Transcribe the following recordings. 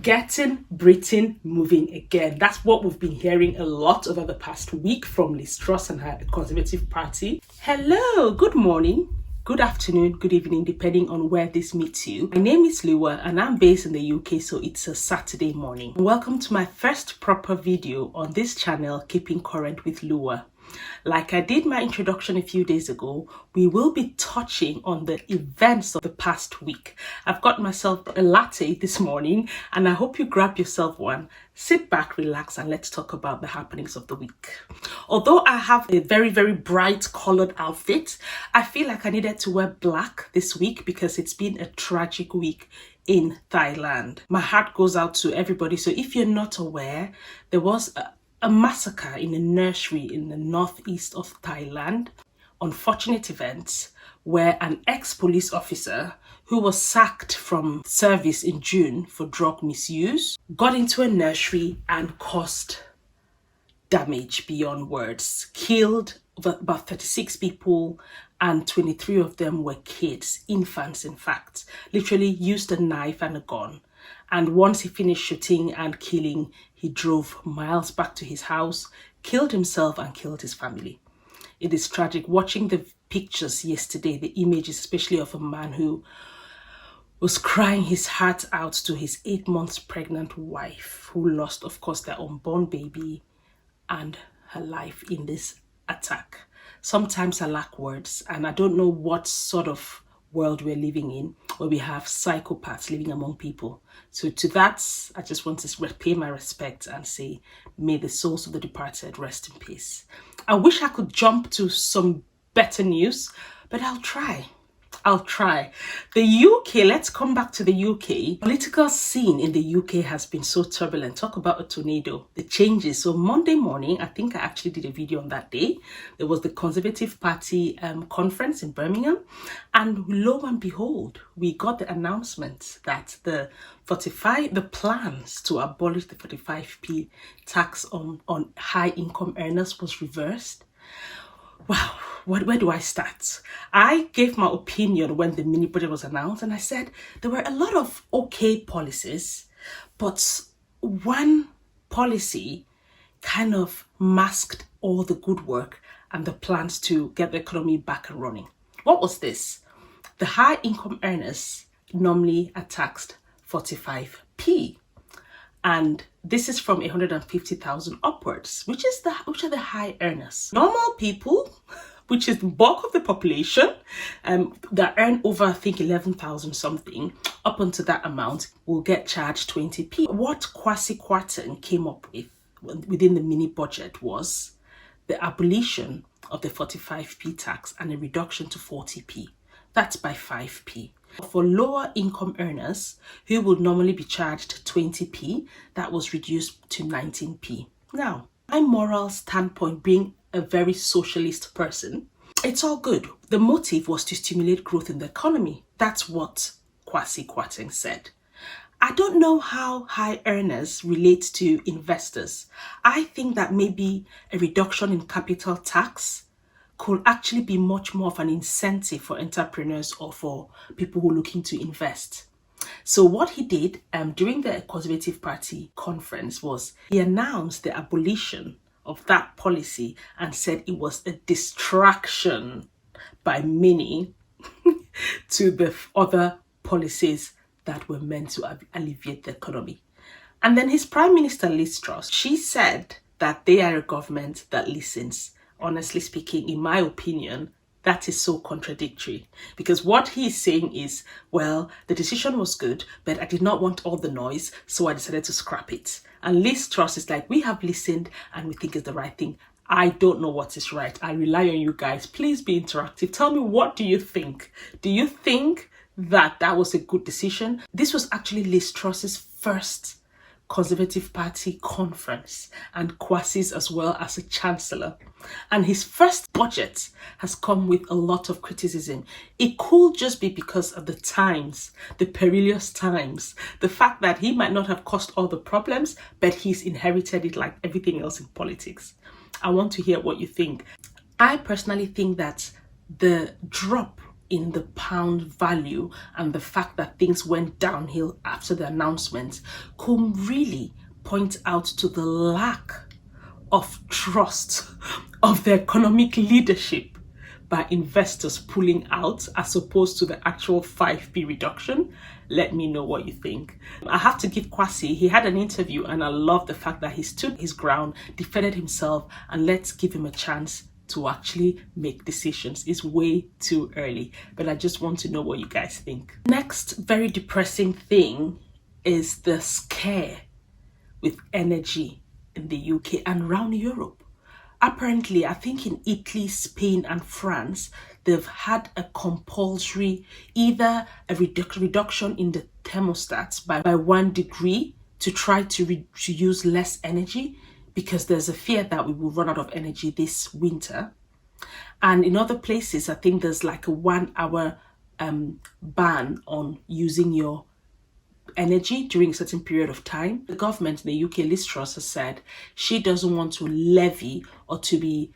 Getting Britain moving again. That's what we've been hearing a lot over the past week from Liz Truss and her Conservative Party. Hello, good morning, good afternoon, good evening, depending on where this meets you. My name is Lua and I'm based in the UK, so it's a Saturday morning. Welcome to my first proper video on this channel, Keeping Current with Lua. Like I did my introduction a few days ago, we will be touching on the events of the past week. I've got myself a latte this morning and I hope you grab yourself one. Sit back, relax, and let's talk about the happenings of the week. Although I have a very bright colored outfit, I feel like I needed to wear black this week because it's been a tragic week in Thailand. My heart goes out to everybody. So if you're not aware, there was a massacre in a nursery in the northeast of Thailand. Unfortunate events where an ex-police officer who was sacked from service in June for drug misuse got into a nursery and caused damage beyond words. Killed about 36 people and 23 of them were kids, infants in fact. Literally used a knife and a gun. And once he finished shooting and killing, he drove miles back to his house, killed himself and killed his family. It is tragic. Watching the pictures yesterday, the images, especially of a man who was crying his heart out to his 8 months pregnant wife, who lost, of course, their unborn baby and her life in this attack. Sometimes I lack words, and I don't know what sort of world we're living in where we have psychopaths living among people. So to that, I just want to pay my respect and say, may the souls of the departed rest in peace. I wish I could jump to some better news, but I'll try. The UK, let's come back to the UK. Political scene in the UK has been so turbulent. Talk about a tornado. The changes. So Monday morning, I think I actually did a video on that day. There was the Conservative Party conference in Birmingham. And lo and behold, we got the announcement that the plans to abolish the 45p tax on high income earners was reversed. Wow, where do I start? I gave my opinion when the mini budget was announced, and I said there were a lot of okay policies, but one policy kind of masked all the good work and the plans to get the economy back and running. What was this? The high income earners normally are taxed 45p. And this is from 150,000 upwards, which are the high earners. Normal people, which is the bulk of the population, that earn over, I think, 11,000 something, up until that amount, will get charged 20p. What Kwasi Kwarteng came up with within the mini budget was the abolition of the 45p tax and a reduction to 40p. That's by 5p. For lower income earners who would normally be charged 20p, that was reduced to 19p. Now, my moral standpoint, being a very socialist person, it's all good. The motive was to stimulate growth in the economy. That's what Kwasi Kwarteng said. I don't know how high earners relate to investors. I think that maybe a reduction in capital tax could actually be much more of an incentive for entrepreneurs or for people who are looking to invest. So what he did during the Conservative Party conference was he announced the abolition of that policy and said it was a distraction by many to the other policies that were meant to alleviate the economy. And then his Prime Minister, Liz Truss, she said that they are a government that listens. Honestly speaking, in my opinion, that is so contradictory, because what he's saying is, well, the decision was good, but I did not want all the noise, so I decided to scrap it. And Liz Truss is like, we have listened and we think it's the right thing. I don't know what is right. I rely on you guys. Please be interactive. Tell me, what do you think? Do you think that was a good decision? This was actually Liz Truss's first Conservative Party conference, and Kwasi's as well as a chancellor. And his first budget has come with a lot of criticism. It could just be because of the times, the perilous times, the fact that he might not have caused all the problems, but he's inherited it like everything else in politics. I want to hear what you think. I personally think that the drop in the pound value and the fact that things went downhill after the announcement could really point out to the lack of trust of the economic leadership by investors pulling out as opposed to the actual 5p reduction. Let me know what you think. I have to give Kwasi, he had an interview and I love the fact that he stood his ground, defended himself, and let's give him a chance to actually make decisions. It's way too early, but I just want to know what you guys think. Next very depressing thing is the scare with energy in the UK and around Europe. Apparently, I think in Italy, Spain and France, they've had a compulsory, either a reduction in the thermostats by 1 degree to try to use less energy, because there's a fear that we will run out of energy this winter. And in other places, I think there's like a 1 hour ban on using your energy during a certain period of time. The government in the UK, Liz Truss, has said she doesn't want to levy or to be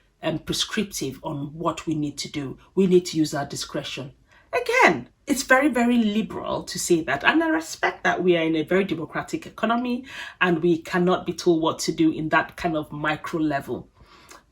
prescriptive on what we need to do. We need to use our discretion. Again, it's very, very liberal to say that. And I respect that we are in a very democratic economy and we cannot be told what to do in that kind of micro level.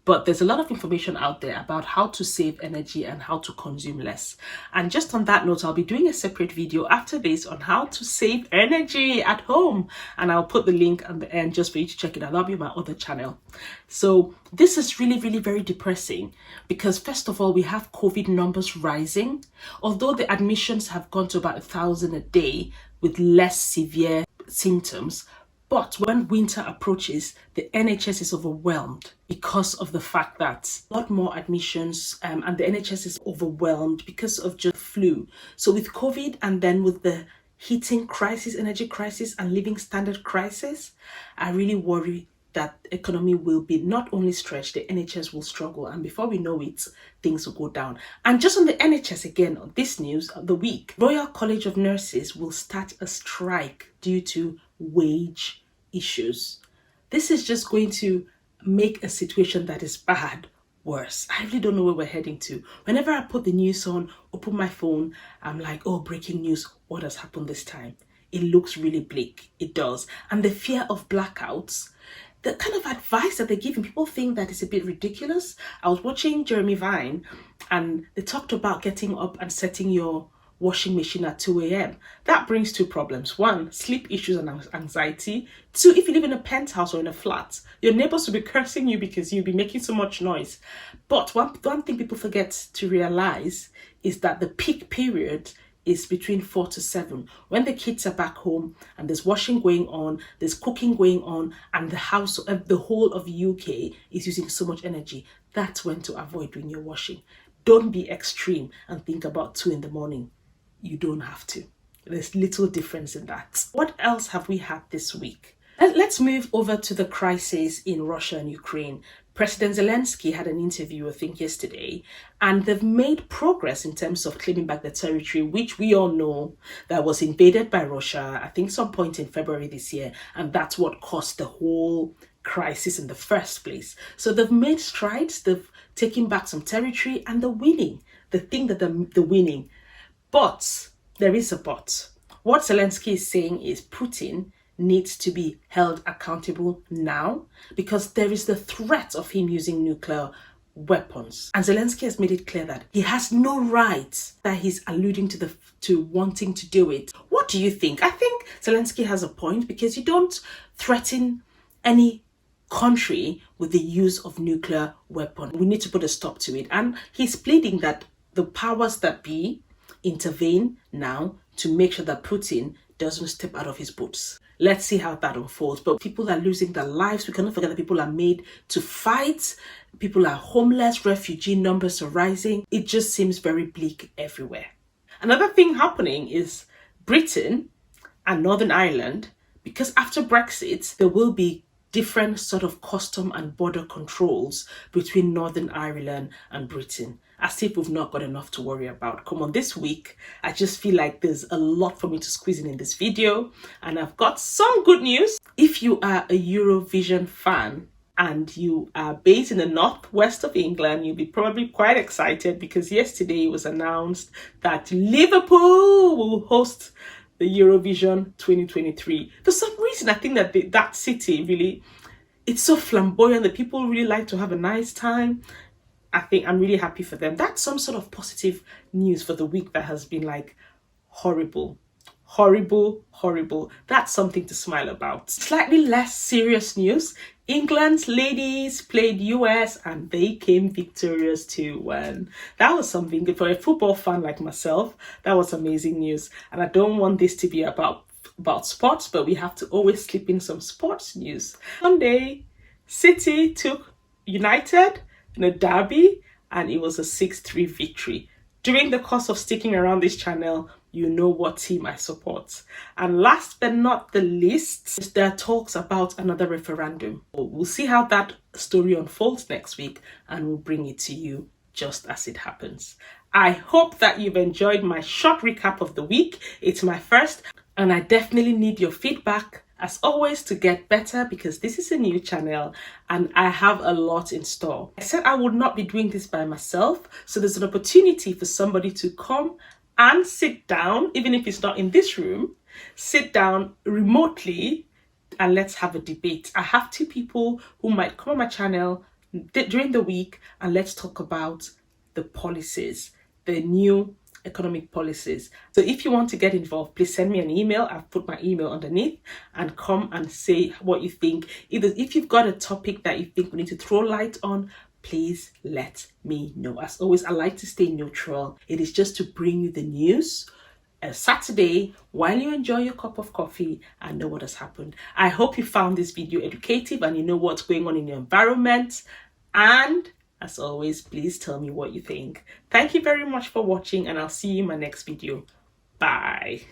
But there's a lot of information out there about how to save energy and how to consume less. And just on that note, I'll be doing a separate video after this on how to save energy at home. And I'll put the link at the end just for you to check it out. That'll be my other channel. So this is really, really very depressing because first of all, we have COVID numbers rising. Although the admissions have gone to about 1,000 a day with less severe symptoms, but when winter approaches, the NHS is overwhelmed because of the fact that a lot more admissions and the NHS is overwhelmed because of just flu. So with COVID and then with the heating crisis, energy crisis and living standard crisis, I really worry that the economy will be not only stretched, the NHS will struggle. And before we know it, things will go down. And just on the NHS again, on this news of the week, Royal College of Nurses will start a strike due to wage issues. This is just going to make a situation that is bad worse. I really don't know where we're heading to. Whenever I put the news on, open my phone, I'm like, oh, breaking news. What has happened this time? It looks really bleak. It does. And the fear of blackouts, the kind of advice that they're giving, people think that it's a bit ridiculous. I was watching Jeremy Vine and they talked about getting up and setting your washing machine at 2 a.m. That brings 2 problems. 1, sleep issues and anxiety. 2, if you live in a penthouse or in a flat, your neighbors will be cursing you because you'll be making so much noise. But one thing people forget to realize is that the peak period is between 4 to 7. When the kids are back home and there's washing going on, there's cooking going on, and the house, the whole of the UK is using so much energy, that's when to avoid doing your washing. Don't be extreme and think about 2 in the morning. You don't have to. There's little difference in that. What else have we had this week? Let's move over to the crisis in Russia and Ukraine. President Zelensky had an interview, I think, yesterday, and they've made progress in terms of claiming back the territory, which we all know that was invaded by Russia, I think some point in February this year, and that's what caused the whole crisis in the first place. So they've made strides, they've taken back some territory, and they're winning. They think that they're winning. But there is a but. What Zelensky is saying is Putin needs to be held accountable now because there is the threat of him using nuclear weapons. And Zelensky has made it clear that he has no right, that he's alluding to wanting to do it. What do you think? I think Zelensky has a point because you don't threaten any country with the use of nuclear weapons. We need to put a stop to it. And he's pleading that the powers that be intervene now to make sure that Putin doesn't step out of his boots. Let's see how that unfolds. But people are losing their lives. We cannot forget that people are made to fight. People are homeless. Refugee numbers are rising. It just seems very bleak everywhere. Another thing happening is Britain and Northern Ireland, because after Brexit, there will be different sort of custom and border controls between Northern Ireland and Britain, as if we've not got enough to worry about. Come on, this week, I just feel like there's a lot for me to squeeze in this video, and I've got some good news. If you are a Eurovision fan, and you are based in the northwest of England, you'll be probably quite excited because yesterday it was announced that Liverpool will host the Eurovision 2023. For some reason, I think that that city really, it's so flamboyant that people really like to have a nice time. I think I'm really happy for them. That's some sort of positive news for the week that has been like horrible. Horrible, horrible. That's something to smile about. Slightly less serious news. England's ladies played US and they came victorious 2-1. That was something good for a football fan like myself. That was amazing news. And I don't want this to be about sports, but we have to always slip in some sports news. Monday, City took United in a derby and it was a 6-3 victory. During the course of sticking around this channel, you know what team I support. And last but not the least, there are talks about another referendum. We'll see how that story unfolds next week and we'll bring it to you just as it happens. I hope that you've enjoyed my short recap of the week. It's my first and I definitely need your feedback as always to get better because this is a new channel and I have a lot in store. I said I would not be doing this by myself, so there's an opportunity for somebody to come and sit down, even if it's not in this room, sit down remotely and let's have a debate. I have 2 people who might come on my channel during the week and let's talk about the policies, the new economic policies. So if you want to get involved, please send me an email. I've put my email underneath and come and say what you think. Either if you've got a topic that you think we need to throw light on, please let me know. As always, I like to stay neutral. It is just to bring you the news a Saturday while you enjoy your cup of coffee and know what has happened. I hope you found this video educative and you know what's going on in your environment. And as always, please tell me what you think. Thank you very much for watching and I'll see you in my next video. Bye.